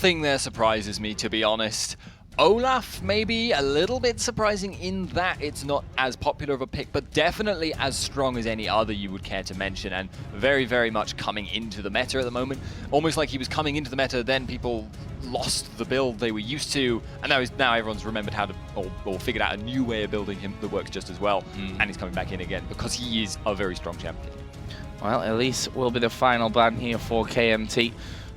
nothing there surprises me, to be honest. Olaf maybe a little bit surprising in that it's not as popular of a pick, but definitely as strong as any other you would care to mention, and very, very much coming into the meta at the moment. Almost like he was coming into the meta, then people lost the build they were used to, and now everyone's remembered how to, or figured out a new way of building him that works just as well, and he's coming back in again because he is a very strong champion. Well, Elise will be the final ban here for KMT.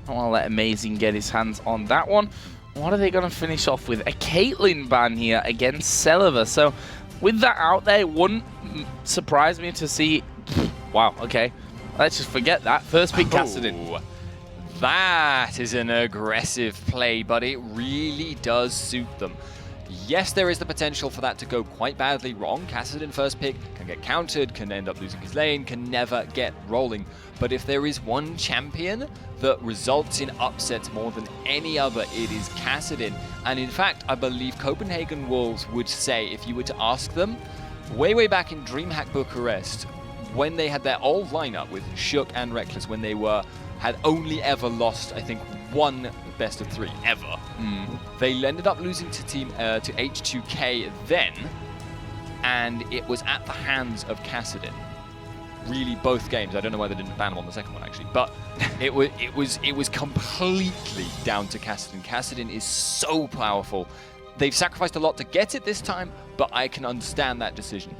I want to let Amazing get his hands on that one. What are they going to finish off with? A Caitlyn ban here against Celiva. So with that out there, it wouldn't surprise me to see... Wow, okay. Let's just forget that. First pick Kassadin. That is an aggressive play, but it really does suit them. Yes, there is the potential for that to go quite badly wrong. Kassadin first pick can get countered, can end up losing his lane, can never get rolling. But if there is one champion that results in upsets more than any other, it is Kassadin. And in fact, I believe Copenhagen Wolves would say, if you were to ask them, way back in DreamHack Bucharest, when they had their old lineup with Shook and Reckless, when they had only ever lost, I think, one best of 3 ever. They ended up losing to H2K then, and it was at the hands of Kassadin. Really, both games. I don't know why they didn't ban him on the second one actually, but it was completely down to Kassadin. Kassadin is so powerful. They've sacrificed a lot to get it this time, but I can understand that decision.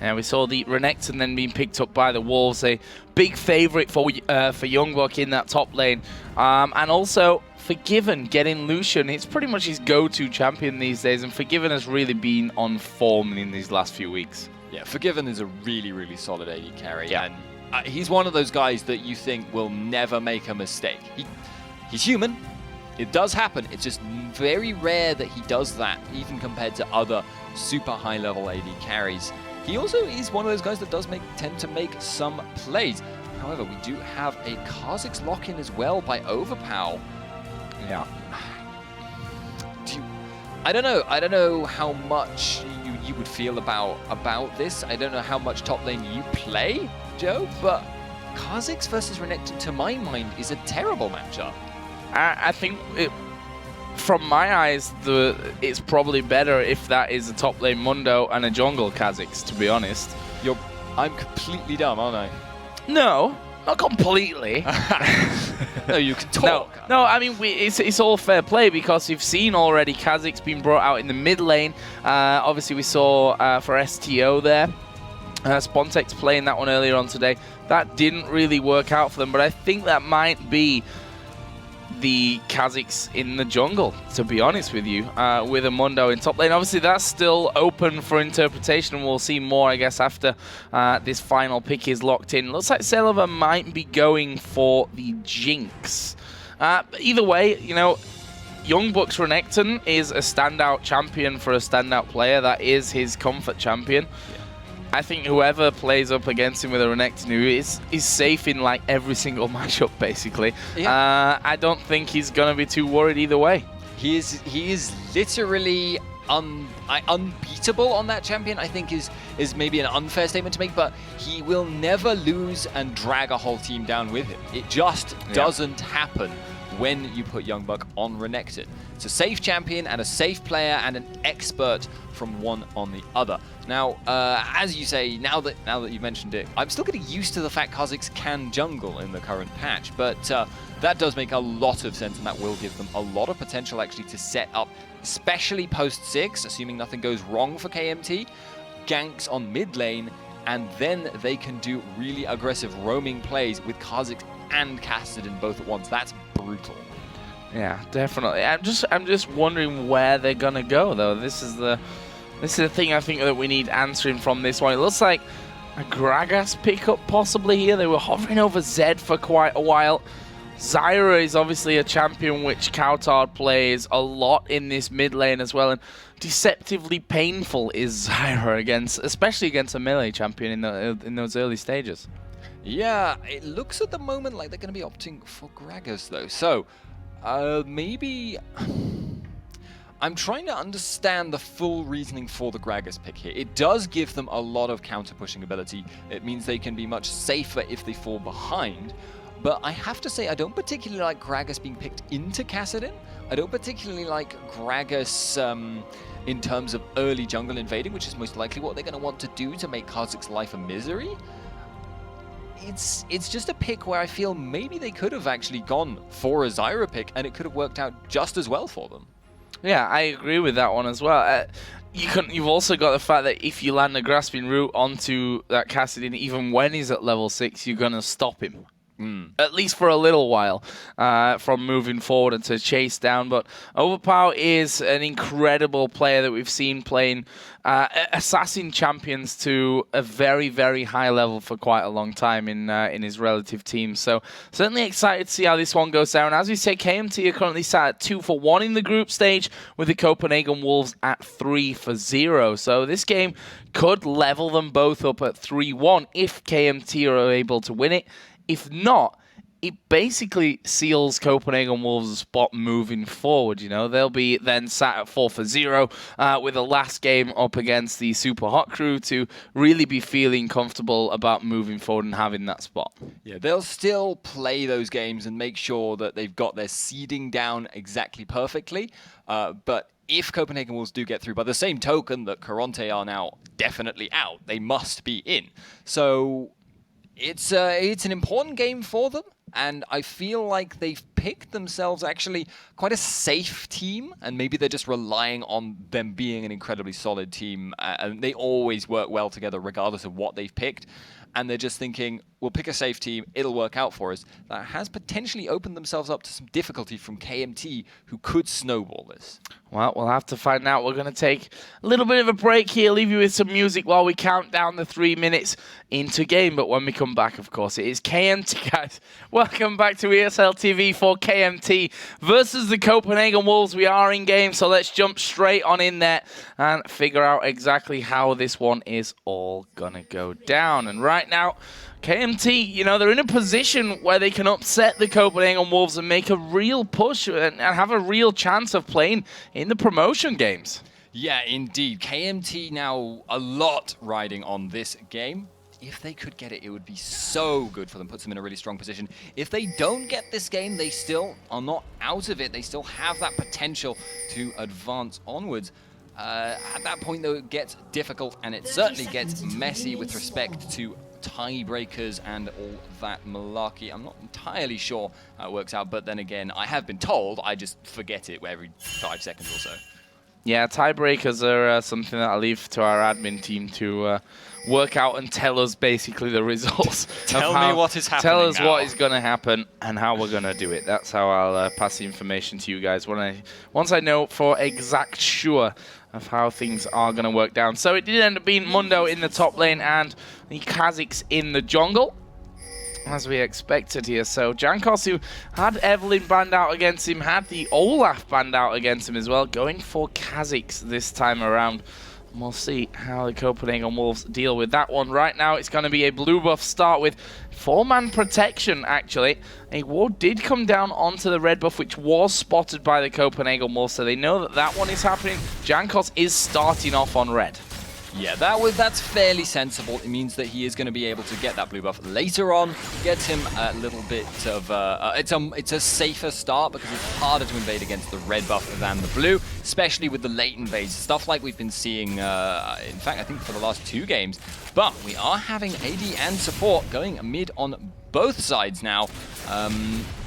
And we saw the Renekton then being picked up by the Wolves, a big favourite for Youngbuck in that top lane. And also, Forgiven getting Lucian. It's pretty much his go-to champion these days, and Forgiven has really been on form in these last few weeks. Yeah, Forgiven is a really, really solid AD carry, and he's one of those guys that you think will never make a mistake. He's human. It does happen. It's just very rare that he does that, even compared to other super high-level AD carries. He also is one of those guys that does tend to make some plays. However, we do have a Kha'Zix lock-in as well by Overpow. Yeah. I don't know how much you would feel about this. I don't know how much top lane you play, Joe, but Kha'Zix versus Renekton, to my mind, is a terrible matchup. I think from my eyes, it's probably better if that is a top lane Mundo and a jungle Kha'Zix, to be honest. I'm completely dumb, aren't I? No, not completely. No, you can talk. No, I mean, it's all fair play because you've seen already Kha'Zix being brought out in the mid lane. Obviously, we saw for STO there. Spontex playing that one earlier on today. That didn't really work out for them, but I think that might be the Kha'Zix in the jungle, to be honest with you, with a Mundo in top lane. Obviously, that's still open for interpretation, and we'll see more, I guess, after this final pick is locked in. Looks like Celiva might be going for the Jinx. Either way, you know, Youngbuck's Renekton is a standout champion for a standout player. That is his comfort champion. Yeah. I think whoever plays up against him with a Renekton who is safe in like every single matchup, basically. Yeah. I don't think he's gonna be too worried either way. He is literally unbeatable on that champion. I think is maybe an unfair statement to make, but he will never lose and drag a whole team down with him. It just doesn't happen when you put Youngbuck on Renekton. It's a safe champion and a safe player and an expert from one on the other. Now, as you say, now that you've mentioned it, I'm still getting used to the fact Kha'Zix can jungle in the current patch, but that does make a lot of sense, and that will give them a lot of potential actually to set up, especially post-6, assuming nothing goes wrong for KMT, ganks on mid lane, and then they can do really aggressive roaming plays with Kha'Zix and Kassadin both at once. That's brutal. Yeah, definitely. I'm just wondering where they're gonna go though. This is the thing I think that we need answering from this one. It looks like a Gragas pickup possibly here. They were hovering over Zed for quite a while. Zyra is obviously a champion which Coutard plays a lot in this mid lane as well, and deceptively painful is Zyra especially against a melee champion in those early stages. Yeah, it looks at the moment like they're going to be opting for Gragas though. So maybe I'm trying to understand the full reasoning for the Gragas pick here. It does give them a lot of counter pushing ability. It means they can be much safer if they fall behind. But I have to say, I don't particularly like Gragas being picked into Kassadin. I don't particularly like Gragas in terms of early jungle invading, which is most likely what they're going to want to do to make Kha'Zix's life a misery. It's just a pick where I feel maybe they could have actually gone for a Zyra pick, and it could have worked out just as well for them. Yeah, I agree with that one as well. You've also got the fact that if you land a grasping root onto that Kassadin, even when he's at level 6, you're going to stop him. At least for a little while, from moving forward and to chase down. But Overpower is an incredible player that we've seen playing assassin champions to a very, very high level for quite a long time in his relative team. So certainly excited to see how this one goes down. As we say, KMT are currently sat at 2-for-1 in the group stage, with the Copenhagen Wolves at 3-for-0. So this game could level them both up at 3-1 if KMT are able to win it. If not, it basically seals Copenhagen Wolves' spot moving forward. You know, they'll be then sat at 4-for-0 with the last game up against the Super Hot crew to really be feeling comfortable about moving forward and having that spot. Yeah, they'll still play those games and make sure that they've got their seeding down exactly perfectly. But if Copenhagen Wolves do get through, by the same token that Caronte are now definitely out, they must be in. So it's an important game for them, and I feel like they've picked themselves actually quite a safe team, and maybe they're just relying on them being an incredibly solid team, and they always work well together regardless of what they've picked. And they're just thinking, we'll pick a safe team, it'll work out for us. That has potentially opened themselves up to some difficulty from KMT, who could snowball this. Well, we'll have to find out. We're going to take a little bit of a break here, leave you with some music while we count down the 3 minutes into game. But when we come back, of course, it is KMT, guys. Welcome back to ESL TV for KMT versus the Copenhagen Wolves. We are in game, so let's jump straight on in there and figure out exactly how this one is all going to go down. And right now, KMT, you know, they're in a position where they can upset the Copenhagen Wolves and make a real push and have a real chance of playing in the promotion games. Yeah, indeed. KMT now a lot riding on this game. If they could get it, it would be so good for them, puts them in a really strong position. If they don't get this game, they still are not out of it. They still have that potential to advance onwards. At that point, though, it gets difficult, and it certainly gets messy with respect to tiebreakers and all that malarkey. I'm not entirely sure how it works out, but then again, I have been told, I just forget it every 5 seconds or so. Yeah, tiebreakers are something that I leave to our admin team to work out and tell us basically the results. Tell me what is happening. Tell us now. what is going to happen and how we're going to do it. That's how I'll pass the information to you guys once I know for exact sure of how things are going to work down. So it did end up being Mundo in the top lane and the Kha'Zix in the jungle, as we expected here. So Jankos, who had Evelyn banned out against him, had the Olaf banned out against him as well, going for Kha'Zix this time around. And we'll see how the Copenhagen Wolves deal with that one. Right now, it's going to be a blue buff start with 4-man protection, actually. A ward did come down onto the red buff, which was spotted by the Copenhagen Wolves, so they know that that one is happening. Jankos is starting off on red. Yeah, that's fairly sensible. It means that he is going to be able to get that blue buff later on. Gets him a little bit of it's a safer start because it's harder to invade against the red buff than the blue, especially with the late invades, stuff like we've been seeing. In fact, I think for the last 2 games. But we are having AD and support going mid on both sides now.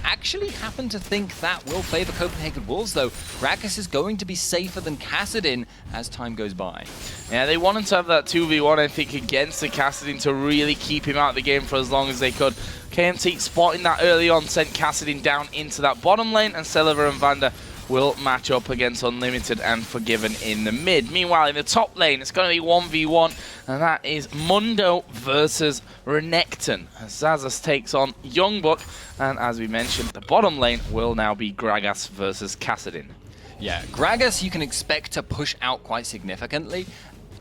Actually happen to think that will favor Copenhagen Wolves, though. Gragas is going to be safer than Kassadin as time goes by. Yeah, they wanted to have that 2v1, I think, against the Kassadin to really keep him out of the game for as long as they could. KMT spotting that early on sent Kassadin down into that bottom lane, and Celiver and Vander will match up against Unlimited and Forgiven in the mid. Meanwhile, in the top lane, it's going to be 1v1, and that is Mundo versus Renekton. Zazas takes on Youngbuck, and as we mentioned, the bottom lane will now be Gragas versus Kassadin. Yeah, Gragas you can expect to push out quite significantly.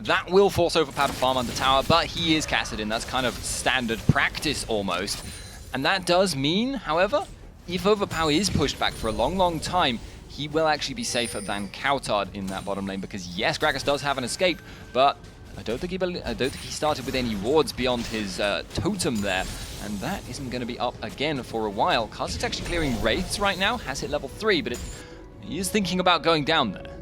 That will force Overpower to farm under tower, but he is Kassadin. That's kind of standard practice almost. And that does mean, however, if Overpower is pushed back for a long, long time, he will actually be safer than Kautard in that bottom lane, because yes, Gragas does have an escape, but I don't think he started with any wards beyond his totem there, and that isn't going to be up again for a while. Kazak's actually clearing Wraiths right now, has hit level 3, but he is thinking about going down there.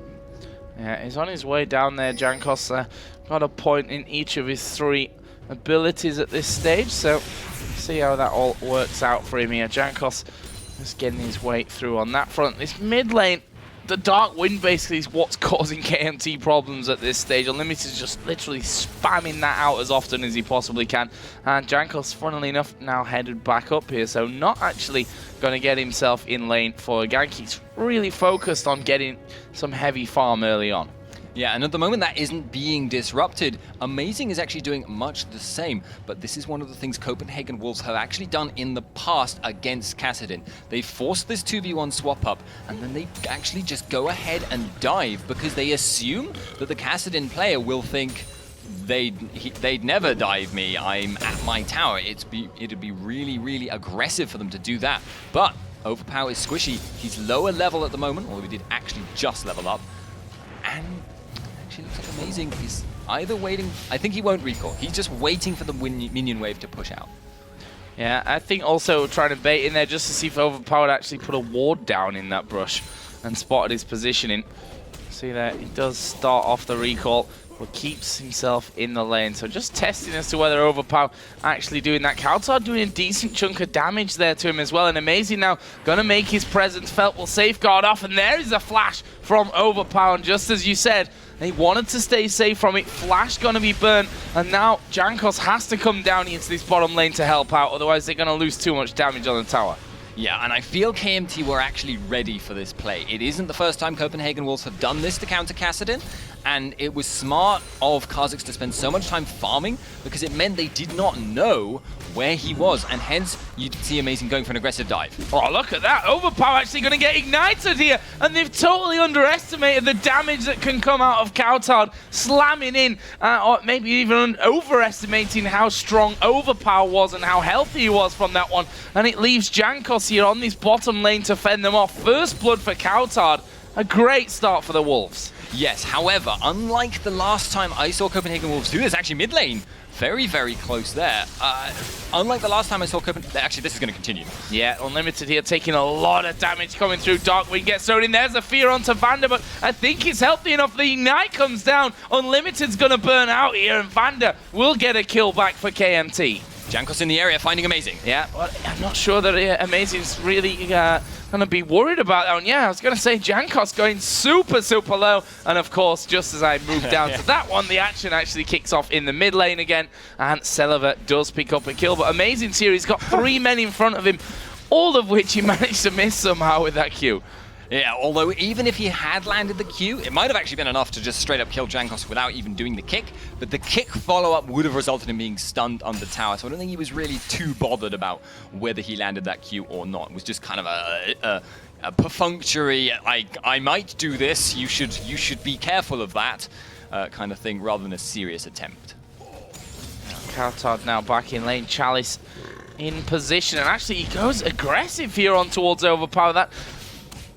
Yeah, he's on his way down there. Jankos got a point in each of his 3 abilities at this stage, so see how that all works out for him here. Jankos just getting his way through on that front. This mid lane, the Dark Wind basically is what's causing KMT problems at this stage. Unlimited is just literally spamming that out as often as he possibly can. And Jankos, funnily enough, now headed back up here, so not actually going to get himself in lane for a gank. He's really focused on getting some heavy farm early on. Yeah, and at the moment that isn't being disrupted. Amazing is actually doing much the same, but this is one of the things Copenhagen Wolves have actually done in the past against Kassadin. They forced this 2v1 swap up, and then they actually just go ahead and dive because they assume that the Kassadin player will think they'd never dive me, I'm at my tower. It'd be really, really aggressive for them to do that. But Overpower is squishy. He's lower level at the moment, although he did actually just level up. And actually looks like Amazing is either waiting, I think he won't recall. He's just waiting for the minion wave to push out. Yeah, I think also trying to bait in there just to see if Overpowered actually put a ward down in that brush and spotted his positioning. See there, he does start off the recall, but keeps himself in the lane. So just testing as to whether Overpower actually doing that. Kautar doing a decent chunk of damage there to him as well. And Amazing now gonna make his presence felt, will safeguard off, and there is a flash from Overpower. And just as you said, they wanted to stay safe from it. Flash gonna be burnt, and now Jankos has to come down into this bottom lane to help out, otherwise they're gonna lose too much damage on the tower. Yeah, and I feel KMT were actually ready for this play. It isn't the first time Copenhagen Wolves have done this to counter Kassadin, and it was smart of Kazakhs to spend so much time farming because it meant they did not know where he was, and hence you'd see Amazing going for an aggressive dive. Oh, look at that. Overpower actually going to get ignited here, and they've totally underestimated the damage that can come out of Kautar slamming in, or maybe even overestimating how strong Overpower was and how healthy he was from that one. And it leaves Jankos here on this bottom lane to fend them off. First blood for Kautar. A great start for the Wolves. Yes, however, unlike the last time I saw Copenhagen Wolves do this, actually mid lane, very, very close there. Unlike the last time I saw Copenhagen, actually this is going to continue. Yeah, Unlimited here taking a lot of damage coming through. Darkwing gets thrown in. There's a fear onto Vander, but I think it's healthy enough. The Ignite comes down. Unlimited's going to burn out here, and Vander will get a kill back for KMT. Jankos in the area, finding Amazing. Yeah, well, I'm not sure that Amazing's really going to be worried about that one. Yeah, I was going to say Jankos going super, super low. And of course, just as I move down to that one, the action actually kicks off in the mid lane again. And Seleva does pick up a kill. But Amazing's here, he's got 3 men in front of him, all of which he managed to miss somehow with that Q. Yeah, although even if he had landed the Q, it might have actually been enough to just straight up kill Jankos without even doing the kick, but the kick follow-up would have resulted in being stunned on the tower, so I don't think he was really too bothered about whether he landed that Q or not. It was just kind of a perfunctory, like, I might do this, you should be careful of that, kind of thing, rather than a serious attempt. Kautar now back in lane, Chalice in position, and actually he goes aggressive here on towards Overpower. That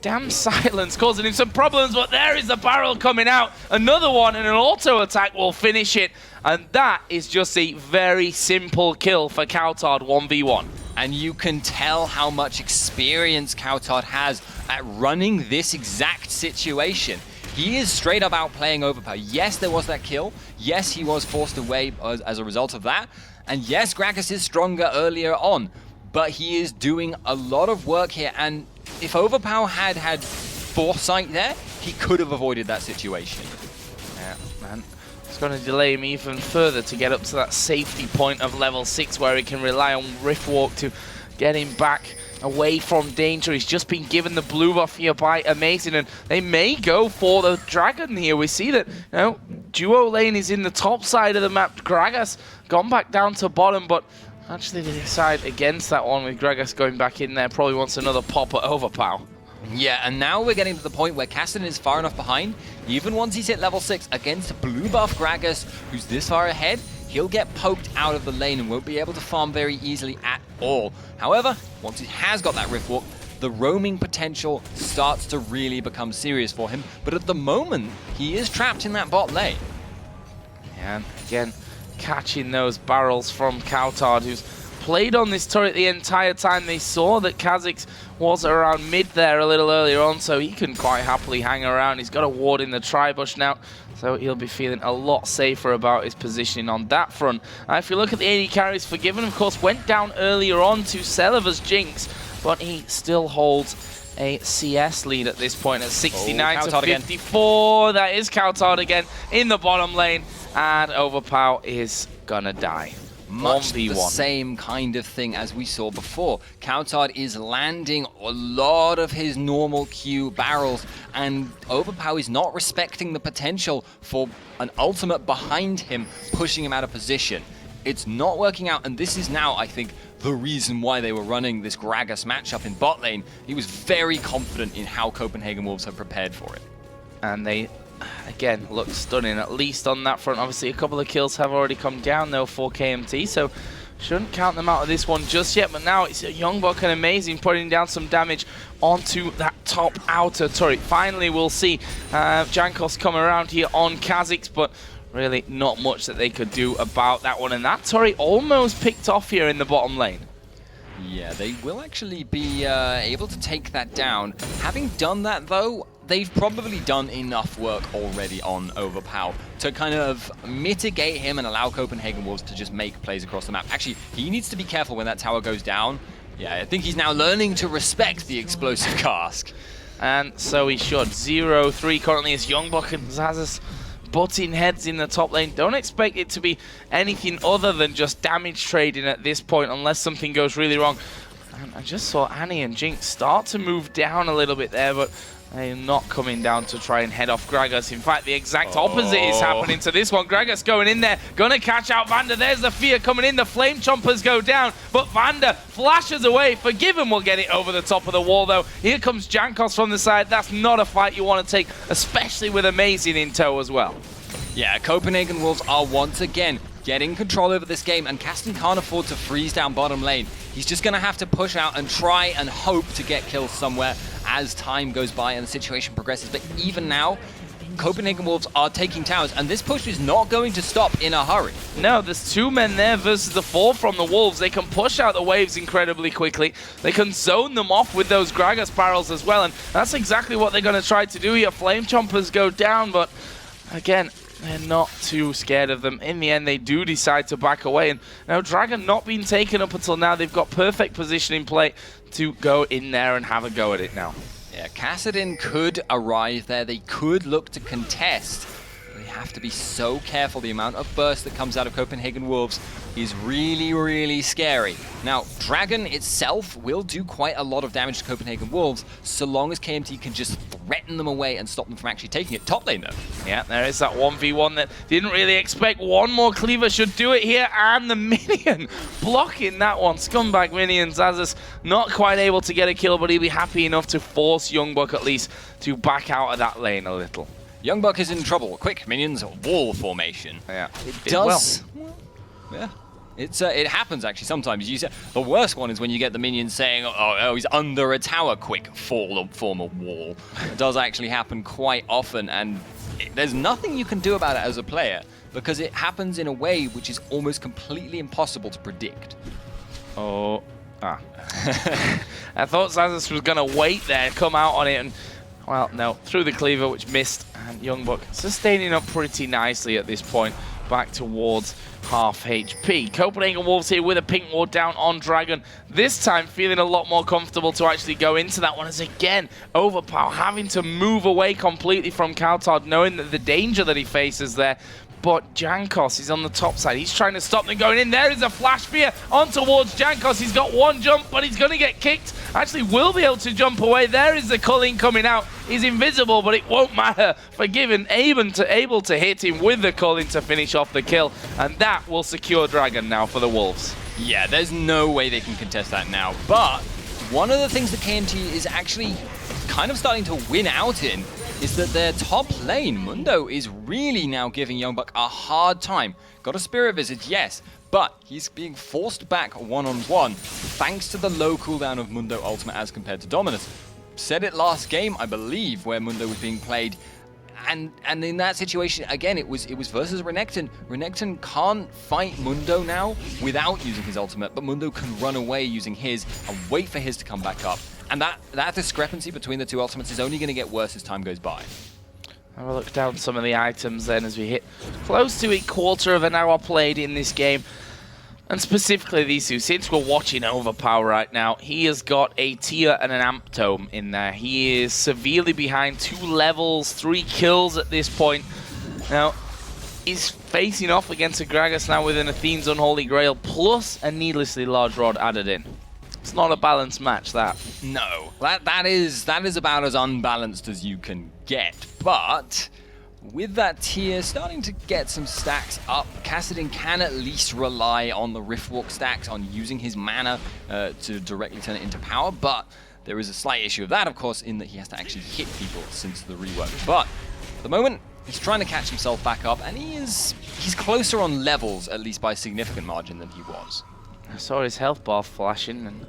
damn silence causing him some problems, but there is the barrel coming out. Another one, and an auto attack will finish it. And that is just a very simple kill for Kautar 1v1. And you can tell how much experience Kautar has at running this exact situation. He is straight up outplaying Overpower. Yes, there was that kill. Yes, he was forced away as a result of that. And yes, Gragas is stronger earlier on. But he is doing a lot of work here, and if Overpower had foresight there, he could have avoided that situation. Yeah, man. It's going to delay him even further to get up to that safety point of level 6 where he can rely on Riftwalk to get him back away from danger. He's just been given the blue buff here by Amazing, and they may go for the Dragon here. We see that, you know, duo lane is in the top side of the map. Gragas gone back down to bottom, but actually they decide against that one with Gragas going back in there. Probably wants another pop at Overpower. Yeah, and now we're getting to the point where Kassadin is far enough behind. Even once he's hit level 6 against blue buff Gragas, who's this far ahead, he'll get poked out of the lane and won't be able to farm very easily at all. However, once he has got that Riftwalk, the roaming potential starts to really become serious for him. But at the moment, he is trapped in that bot lane. And again, catching those barrels from Kautar, who's played on this turret the entire time. They saw that Kha'Zix was around mid there a little earlier on, so he can quite happily hang around. He's got a ward in the tri-bush now, so he'll be feeling a lot safer about his positioning on that front. If you look at the AD carries, Forgiven, of course, went down earlier on to Celiva's Jinx, but he still holds a CS lead at this point at 69 to 54. Again. That is Coutard again in the bottom lane, and Overpow is gonna die. Much the same kind of thing as we saw before. Coutard is landing a lot of his normal Q barrels, and Overpow is not respecting the potential for an ultimate behind him, pushing him out of position. It's not working out, and this is now, I think, the reason why they were running this Gragas matchup in bot lane. He was very confident in how Copenhagen Wolves have prepared for it. And they, again, look stunning, at least on that front. Obviously, a couple of kills have already come down, though, for KMT, so shouldn't count them out of this one just yet. But now it's Youngbuck and Amazing putting down some damage onto that top outer turret. Finally, we'll see Jankos come around here on Kha'Zix, but really not much that they could do about that one. And that turret almost picked off here in the bottom lane. Yeah, they will actually be able to take that down. Having done that, though, they've probably done enough work already on Overpow to kind of mitigate him and allow Copenhagen Wolves to just make plays across the map. Actually, he needs to be careful when that tower goes down. Yeah, I think he's now learning to respect the explosive cask. And so he should. 0-3 currently is Youngbuck and Xaxus butting heads in the top lane. Don't expect it to be anything other than just damage trading at this point unless something goes really wrong. And I just saw Annie and Jinx start to move down a little bit there, but they're not coming down to try and head off Gragas. In fact, the exact opposite is happening to this one. Gragas going in there, gonna catch out Vander. There's the fear coming in. The Flame Chompers go down, but Vander flashes away. Forgiven will get it over the top of the wall, though. Here comes Jankos from the side. That's not a fight you want to take, especially with Amazing in tow as well. Yeah, Copenhagen Wolves are once again getting control over this game, and Kasten can't afford to freeze down bottom lane. He's just going to have to push out and try and hope to get kills somewhere as time goes by and the situation progresses. But even now, Copenhagen Wolves are taking towers, and this push is not going to stop in a hurry. No, there's 2 men there versus the 4 from the Wolves. They can push out the waves incredibly quickly. They can zone them off with those Gragas barrels as well, and that's exactly what they're going to try to do here. Flame Chompers go down, but again, they're not too scared of them. In the end, they do decide to back away. And now Dragon not being taken up until now. They've got perfect position in play to go in there and have a go at it now. Yeah, Kassadin could arrive there. They could look to contest. They have to be so careful. The amount of burst that comes out of Copenhagen Wolves is really, really scary. Now, Dragon itself will do quite a lot of damage to Copenhagen Wolves, so long as KMT can just threaten them away and stop them from actually taking it. Top lane, though. Yeah, there is that 1v1 that didn't really expect. One more cleaver should do it here, and the minion blocking that one. Scumbag minion. Xaxus not quite able to get a kill, but he'll be happy enough to force Youngbuck at least to back out of that lane a little. Youngbuck is in trouble. Quick, minions, wall formation. Yeah, it does. Well, yeah. It happens actually sometimes. The worst one is when you get the minions saying, oh, he's under a tower, quick, form a wall. It does actually happen quite often, and there's nothing you can do about it as a player because it happens in a way which is almost completely impossible to predict. I thought Xaxus was going to wait there, come out on it, and well, no, through the cleaver, which missed, and Youngbuck sustaining up pretty nicely at this point, back towards half HP. Copenhagen Wolves here with a pink ward down on Dragon. This time feeling a lot more comfortable to actually go into that one, as again, Overpow having to move away completely from Coutard, knowing that the danger that he faces there. But Jankos is on the top side. He's trying to stop them going in. There is a flash spear on towards Jankos. He's got one jump, but he's going to get kicked. Actually will be able to jump away. There is the culling coming out. He's invisible, but it won't matter. Forgiven, able to hit him with the culling to finish off the kill. And that will secure Dragon now for the Wolves. Yeah, there's no way they can contest that now. But one of the things that KMT is actually kind of starting to win out in is that their top lane, Mundo, is really now giving Youngbuck a hard time. Got a Spirit Visage, yes, but he's being forced back one-on-one thanks to the low cooldown of Mundo Ultimate as compared to Dominus. Said it last game, I believe, where Mundo was being played. And in that situation, again, it was versus Renekton. Renekton can't fight Mundo now without using his ultimate, but Mundo can run away using his and wait for his to come back up. And that discrepancy between the two ultimates is only going to get worse as time goes by. Have a look down some of the items then as we hit close to a quarter of an hour played in this game. And specifically these two, since we're watching Overpower right now, he has got a tier and an amp tome in there. He is severely behind 2 levels, 3 kills at this point. Now, he's facing off against a Gragas now with an Athene's Unholy Grail plus a needlessly large rod added in. It's not a balanced match, that. No, that is about as unbalanced as you can get, but with that tier starting to get some stacks up, Kassadin can at least rely on the Riftwalk stacks, on using his mana to directly turn it into power, but there is a slight issue of that, of course, in that he has to actually hit people since the rework. But at the moment, he's trying to catch himself back up, and he's closer on levels, at least by a significant margin, than he was. I saw his health bar flashing and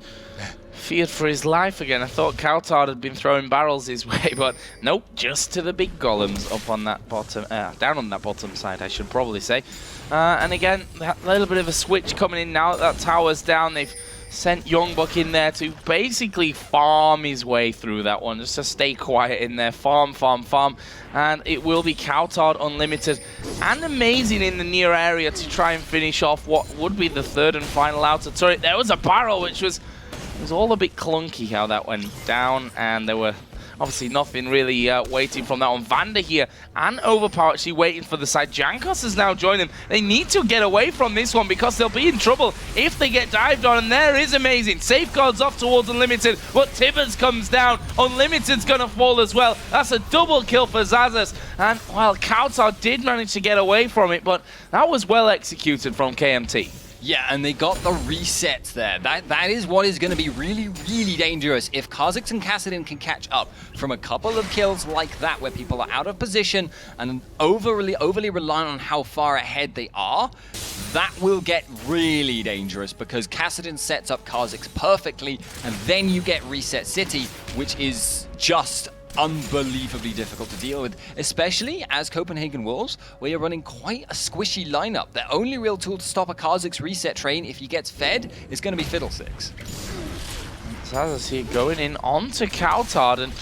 feared for his life again. I thought Coutard had been throwing barrels his way, but nope, just to the big golems up on that bottom, down on that bottom side, I should probably say. And again, that little bit of a switch coming in now that tower's down. They've sent Youngbuck in there to basically farm his way through that one, just to stay quiet in there, farm, and it will be Coutard Unlimited and Amazing in the near area to try and finish off what would be the third and final outer turret. There was a barrel, which was all a bit clunky how that went down, and there were obviously nothing really waiting from that one. Vander here and Overpower actually waiting for the side. Jankos has now joined them. They need to get away from this one because they'll be in trouble if they get dived on, and there is Amazing. Safeguards off towards Unlimited, but Tibbers comes down. Unlimited's gonna fall as well. That's a double kill for Zazas, and well, Coutard did manage to get away from it, but that was well executed from KMT. Yeah, and they got the resets there. That is what is going to be really, really dangerous. If Kha'Zix and Kassadin can catch up from a couple of kills like that, where people are out of position and overly reliant on how far ahead they are, that will get really dangerous because Kassadin sets up Kha'Zix perfectly, and then you get Reset City, which is just unbelievably difficult to deal with, especially as Copenhagen Wolves, where you're running quite a squishy lineup. Their only real tool to stop a Kha'Zix reset train, if he gets fed, is going to be Fiddlesticks. Zazas here going in onto Coutard, and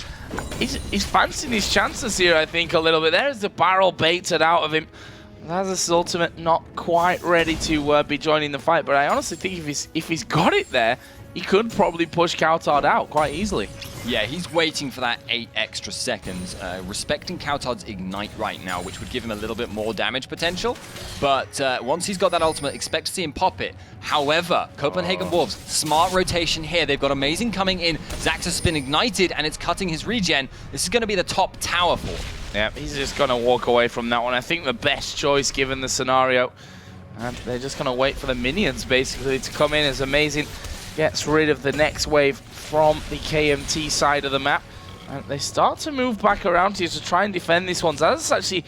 he's fancying his chances here, I think, a little bit. There's the barrel baited out of him. Zazas' ultimate not quite ready to be joining the fight, but I honestly think if he's got it there, he could probably push Coutard out quite easily. Yeah, he's waiting for that 8 extra seconds, respecting Coutard's Ignite right now, which would give him a little bit more damage potential. But once he's got that ultimate, expect to see him pop it. However, Copenhagen Wolves, smart rotation here. They've got Amazing coming in. Zax has been ignited, and it's cutting his regen. This is going to be the top tower for him. Yeah, he's just going to walk away from that one. I think the best choice given the scenario. And they're just going to wait for the minions, basically, to come in as Amazing gets rid of the next wave from the KMT side of the map. And they start to move back around here to try and defend this one. Zazas actually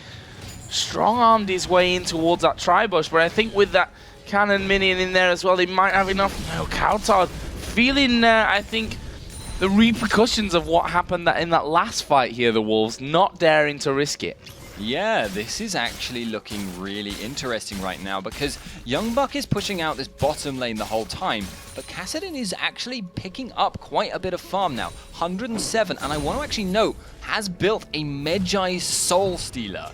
strong-armed his way in towards that tri-bush, but I think with that cannon minion in there as well, they might have enough. No, Coutard feeling, I think, the repercussions of what happened in that last fight here, the Wolves, not daring to risk it. Yeah, this is actually looking really interesting right now because Youngbuck is pushing out this bottom lane the whole time, but Kassadin is actually picking up quite a bit of farm now. 107, and I want to actually note, has built a Medjai Soul Stealer.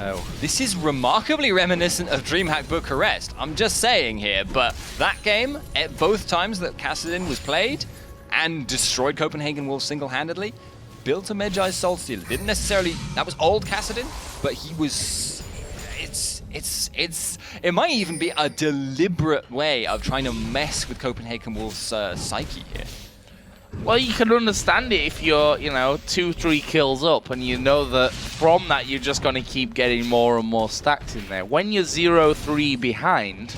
Oh, this is remarkably reminiscent of DreamHack Bucharest. I'm just saying here, but that game, at both times that Kassadin was played and destroyed Copenhagen Wolves single-handedly, built a Medjai Soul Stealer. Didn't necessarily, that was old Kassadin, but he was, it might even be a deliberate way of trying to mess with Copenhagen Wolves' psyche here. Well, you can understand it if you're, 2-3 kills up, and you know that from that you're just going to keep getting more and more stacked in there. When you're 0-3 behind,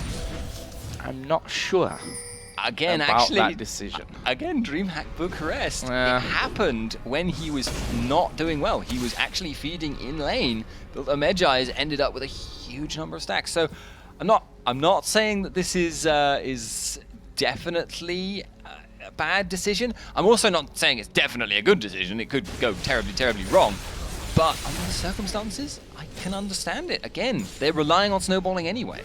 I'm not sure. Again, about actually, that decision. Again, DreamHack Bucharest. It happened when he was not doing well. He was actually feeding in lane, built a Medjai's, ended up with a huge number of stacks. So, I'm not saying that this is definitely a bad decision. I'm also not saying it's definitely a good decision. It could go terribly, terribly wrong. but under the circumstances, I can understand it. Again, they're relying on snowballing anyway.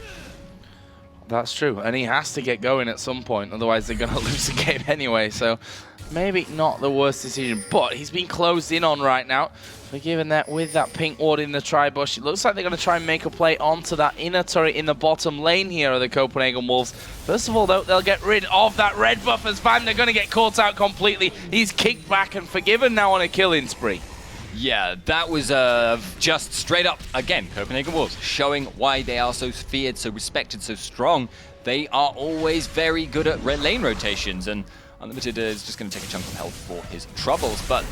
That's true, and he has to get going at some point, otherwise they're going to lose the game anyway, so maybe not the worst decision, but he's been closed in on right now. Forgiven that with that pink ward in the tri-bush. It looks like they're going to try and make a play onto that inner turret in the bottom lane here of the Copenhagen Wolves. First of all, though, they'll get rid of that red buff as Van. They're going to get caught out completely. He's kicked back and Forgiven now on a killing spree. Yeah, that was just straight up, again, Copenhagen Wolves, showing why they are so feared, so respected, so strong. They are always very good at lane rotations, and Unlimited is just going to take a chunk of health for his troubles, but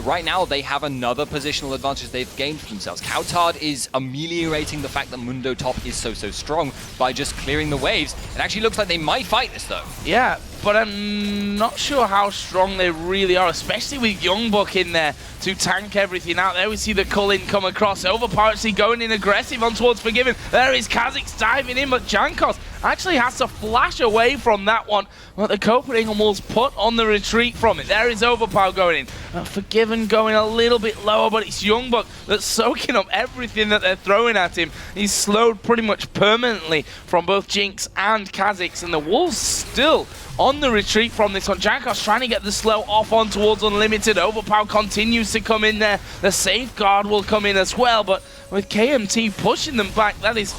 right now they have another positional advantage they've gained for themselves. Coutard is ameliorating the fact that Mundo top is so strong by just clearing the waves. It actually looks like they might fight this though. Yeah, but I'm not sure how strong they really are, especially with Youngbuck in there to tank everything out. There we see the Cullen come across. Overpower actually going in aggressive on towards Forgiven. There is Kha'Zix diving in, but Jankos actually has to flash away from that one. But the Copenhagen Wolves put on the retreat from it. There is Overpower going in. Forgiven going a little bit lower, but it's Youngbuck that's soaking up everything that they're throwing at him. He's slowed pretty much permanently from both Jinx and Kha'Zix, and the Wolves still on the retreat from this one. Jankos trying to get the slow off on towards Unlimited. Overpower continues to come in there. The safeguard will come in as well, but with KMT pushing them back, that is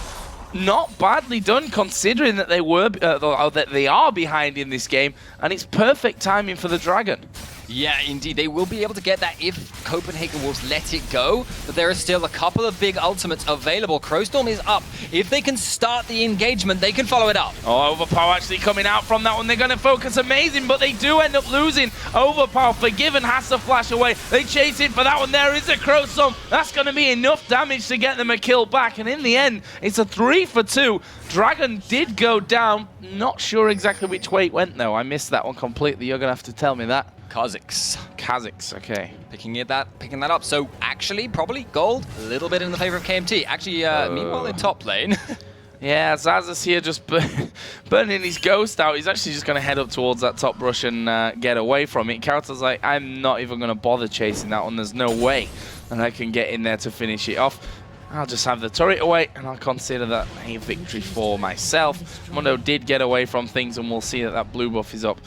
not badly done considering that they were that they are behind in this game, and it's perfect timing for the Dragon. Yeah, indeed. They will be able to get that if Copenhagen Wolves let it go, but there are still a couple of big ultimates available. Crowstorm is up. If they can start the engagement, they can follow it up. Oh, Overpower actually coming out from that one. They're going to focus amazing, but they do end up losing. Overpower, Forgiven has to flash away. They chase it for that one. There is a Crowstorm. That's going to be enough damage to get them a kill back, and in the end, it's a 3-for-2. Dragon did go down. Not sure exactly which way it went, though. I missed that one completely. You're going to have to tell me that. Kha'Zix, okay. Picking that up. So actually, probably gold, a little bit in the favor of KMT. Actually, meanwhile in top lane. Yeah, Zazas here just burning his ghost out. He's actually just going to head up towards that top brush and get away from it. Kautar's like, I'm not even going to bother chasing that one. There's no way that I can get in there to finish it off. I'll just have the turret away, and I'll consider that a victory for myself. Mundo did get away from things, and we'll see that that blue buff is up.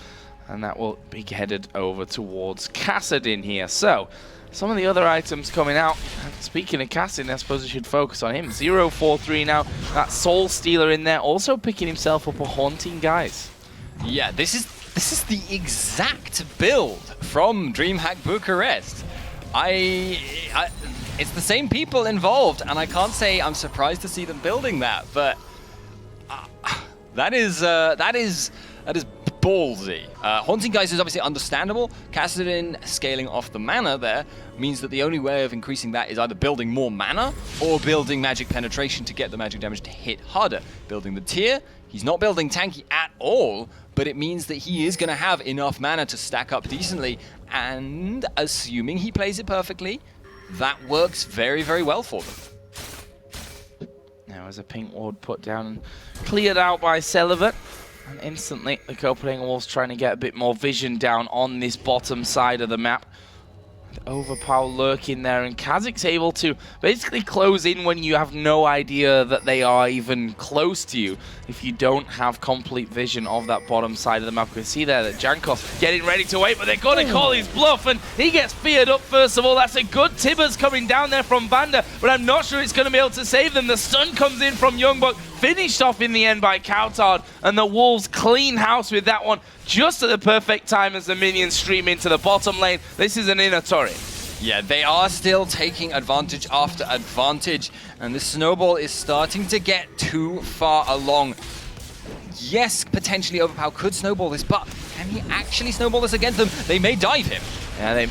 And that will be headed over towards Kassadin here. So, some of the other items coming out. And speaking of Kassadin, I suppose I should focus on him. 0-4-3 now. That Soul Stealer in there, also picking himself up a Haunting Guise. Yeah, this is the exact build from DreamHack Bucharest. It's the same people involved, and I can't say I'm surprised to see them building that, but that is ballsy. Haunting Guise is obviously understandable. Kassadin scaling off the mana there means that the only way of increasing that is either building more mana or building magic penetration to get the magic damage to hit harder. Building the tier, he's not building tanky at all, but it means that he is going to have enough mana to stack up decently, and assuming he plays it perfectly, that works very, very well for them. Now as a pink ward put down and cleared out by Celibat. And instantly, the Copenhagen Wolves trying to get a bit more vision down on this bottom side of the map. With Overpower lurking there, and Kha'Zix able to basically close in when you have no idea that they are even close to you. If you don't have complete vision of that bottom side of the map. We can see there that Jankos getting ready to wait, but they're going to call his bluff, and he gets feared up first of all. That's a good Tibbers coming down there from Vanda, but I'm not sure it's going to be able to save them. The stun comes in from Youngbuck, finished off in the end by Coutard, and the Wolves clean house with that one just at the perfect time as the minions stream into the bottom lane. This is an inner turret. Yeah, they are still taking advantage after advantage, and the snowball is starting to get too far along. Yes, potentially Overpower could snowball this, but can he actually snowball this against them? They may dive him. Yeah, they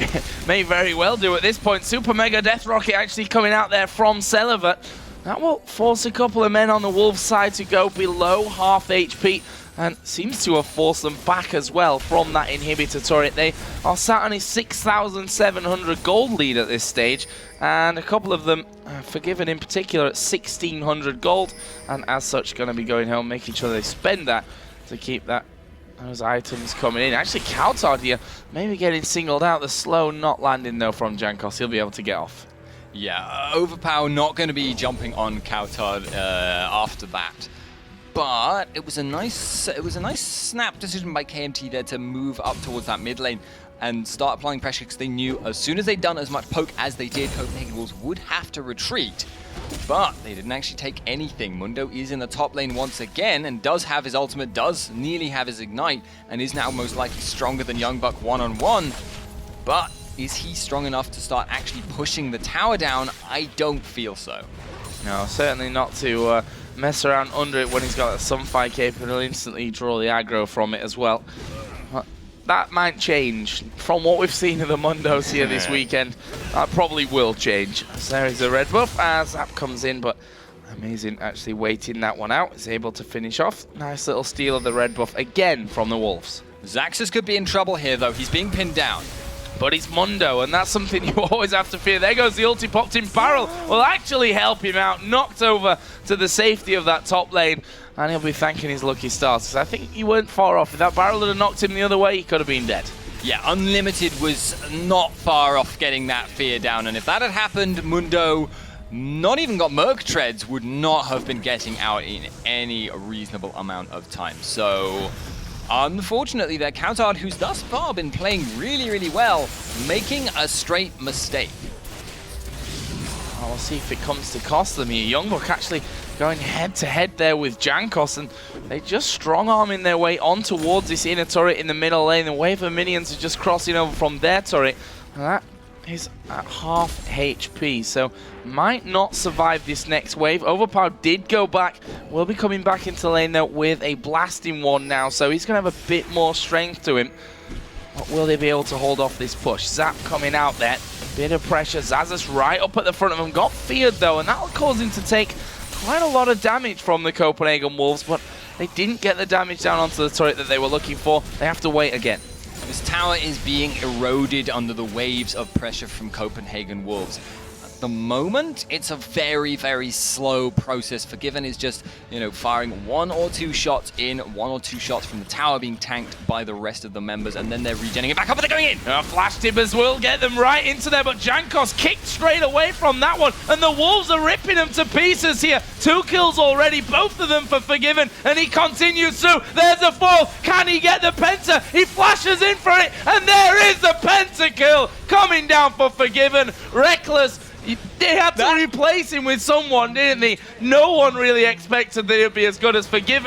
may very well do at this point. Super Mega Death Rocket actually coming out there from Celibat. That will force a couple of men on the Wolves side to go below half HP, and seems to have forced them back as well from that inhibitor turret. They are sat on a 6,700 gold lead at this stage, and a couple of them, Forgiven in particular, at 1,600 gold, and as such going to be going home, making sure they spend that to keep those items coming in. Actually, Coutard here maybe getting singled out. The slow not landing though from Jankos. He'll be able to get off. Yeah, Overpower not going to be jumping on Kautard after that. But it was a nice snap decision by KMT there to move up towards that mid lane and start applying pressure, because they knew as soon as they'd done as much poke as they did, Copenhagen Wolves would have to retreat. But they didn't actually take anything. Mundo is in the top lane once again and does have his ultimate, does nearly have his ignite, and is now most likely stronger than Young Buck one-on-one. But is he strong enough to start actually pushing the tower down? I don't feel so. No, certainly not to mess around under it when he's got that Sunfire cape and he'll instantly draw the aggro from it as well. That might change. From what we've seen of the Mundos here this weekend, that probably will change. So there is a red buff as Zap comes in, but amazing actually waiting that one out. Is able to finish off. Nice little steal of the red buff again from the Wolves. Xaxus could be in trouble here though. He's being pinned down. But he's Mundo, and that's something you always have to fear. There goes the ulti popped in. Barrel will actually help him out. Knocked over to the safety of that top lane, and he'll be thanking his lucky stars. I think he weren't far off. If that barrel had knocked him the other way, he could have been dead. Yeah, Unlimited was not far off getting that fear down, and if that had happened, Mundo, not even got Merc Treads, would not have been getting out in any reasonable amount of time. So unfortunately, their Kautard, who's thus far been playing really, really well, making a straight mistake. We'll see if it comes to cost them here. Youngbuck actually going head-to-head there with Jankos, and they just strong-arming their way on towards this inner turret in the middle lane. The wave of minions are just crossing over from their turret, and that is at half HP, so might not survive this next wave. Overpower did go back, will be coming back into lane though with a blasting one now, so he's going to have a bit more strength to him. But will they be able to hold off this push? Zap coming out there, bit of pressure. Xaxus right up at the front of him, got feared though, and that'll cause him to take quite a lot of damage from the Copenhagen Wolves, but they didn't get the damage down onto the turret that they were looking for. They have to wait again. This tower is being eroded under the waves of pressure from Copenhagen Wolves. At the moment, it's a very, very slow process. Forgiven is just, firing 1 or 2 shots in, 1 or 2 shots from the tower being tanked by the rest of the members, and then they're regenerating it back up and they're going in! Flash tippers will get them right into there, but Jankos kicked straight away from that one, and the Wolves are ripping them to pieces here. 2 kills already, both of them for Forgiven, and he continues through. There's a fall. Can he get the penta? He flashes in for it, and there is the penta kill coming down for Forgiven. Reckless. They had to replace him with someone, didn't they? No one really expected that he'd be as good as Forgiven.